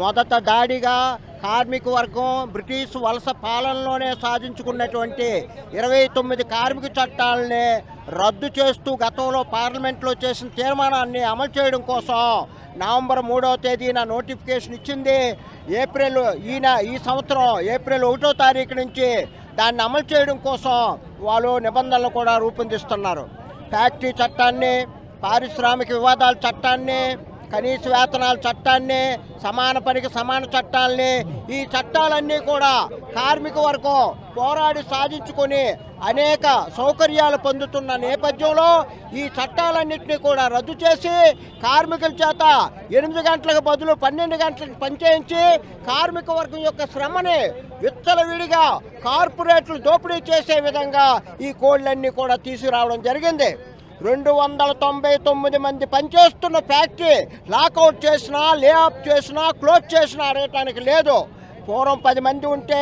మొదట దాడిగా కార్మిక వర్గం బ్రిటిష్ వలస పాలనలోనే సాధించుకున్నటువంటి 29 కార్మిక చట్టాలని రద్దు చేస్తూ గతంలో పార్లమెంట్లో చేసిన తీర్మానాన్ని అమలు చేయడం కోసం నవంబర్ 3వ తేదీన నోటిఫికేషన్ ఇచ్చింది. ఈ సంవత్సరం ఏప్రిల్ 1వ తారీఖు నుంచి దాన్ని అమలు చేయడం కోసం వాళ్ళు నిబంధనలు కూడా రూపొందిస్తున్నారు. ఫ్యాక్టరీ చట్టాన్ని, పారిశ్రామిక వివాదాల చట్టాన్ని, కనీస వేతనాల చట్టాన్ని, సమాన పనికి సమాన చట్టాలని, ఈ చట్టాలన్నీ కూడా కార్మిక వర్గం పోరాడి సాధించుకొని అనేక సౌకర్యాలు పొందుతున్న నేపథ్యంలో ఈ చట్టాలన్నింటినీ కూడా రద్దు చేసి కార్మికుల చేత 8 గంటలకు బదులు 12 గంటలకు పనిచేయించి కార్మిక వర్గం యొక్క శ్రమని విచ్చలవిడిగా కార్పొరేట్లు దోపిడీ చేసే విధంగా ఈ కోడ్లన్నీ కూడా తీసుకురావడం జరిగింది. 299 మంది పనిచేస్తున్న ఫ్యాక్టరీ లాకౌట్ చేసినా, లే ఆఫ్ చేసినా, క్లోజ్ చేసినా అడగటానికి లేదు. పూర్వం 10 మంది ఉంటే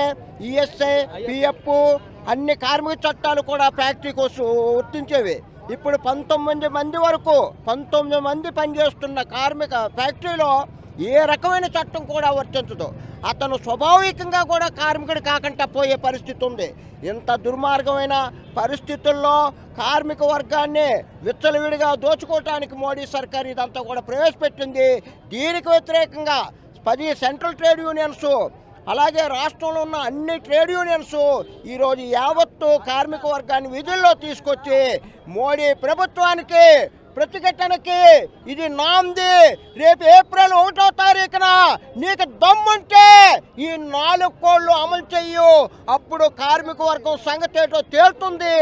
ఈఎస్ఐ, పిఎఫ్ అన్ని కార్మిక చట్టాలు కూడా ఫ్యాక్టరీకి వర్తించేవి. ఇప్పుడు 19 మంది వరకు 19 మంది పనిచేస్తున్న కార్మిక ఫ్యాక్టరీలో ఏ రకమైన చట్టం కూడా వర్తించదు. అతను స్వాభావికంగా కూడా కార్మికుడు కాకుండా పోయే పరిస్థితి ఉంది. ఇంత దుర్మార్గమైన పరిస్థితుల్లో కార్మిక వర్గాన్ని విచ్చలవిడిగా దోచుకోవటానికి మోడీ సర్కార్ ఇదంతా కూడా ప్రవేశపెట్టింది. దీనికి వ్యతిరేకంగా 10 సెంట్రల్ ట్రేడ్ యూనియన్స్, అలాగే రాష్ట్రంలో ఉన్న అన్ని ట్రేడ్ యూనియన్స్ ఈరోజు యావత్తు కార్మిక వర్గాన్ని విధుల్లో తీసుకొచ్చి మోడీ ప్రభుత్వానికి ప్రతిఘటనకి ఇది నాంది. రేపు ఏప్రిల్ 1వ తారీఖున నీకు దమ్ముంటే ఈ 4 కోడ్లు అమలు చెయ్యు, అప్పుడు కార్మిక వర్గం సంగతి ఏంటో తేలుతుంది.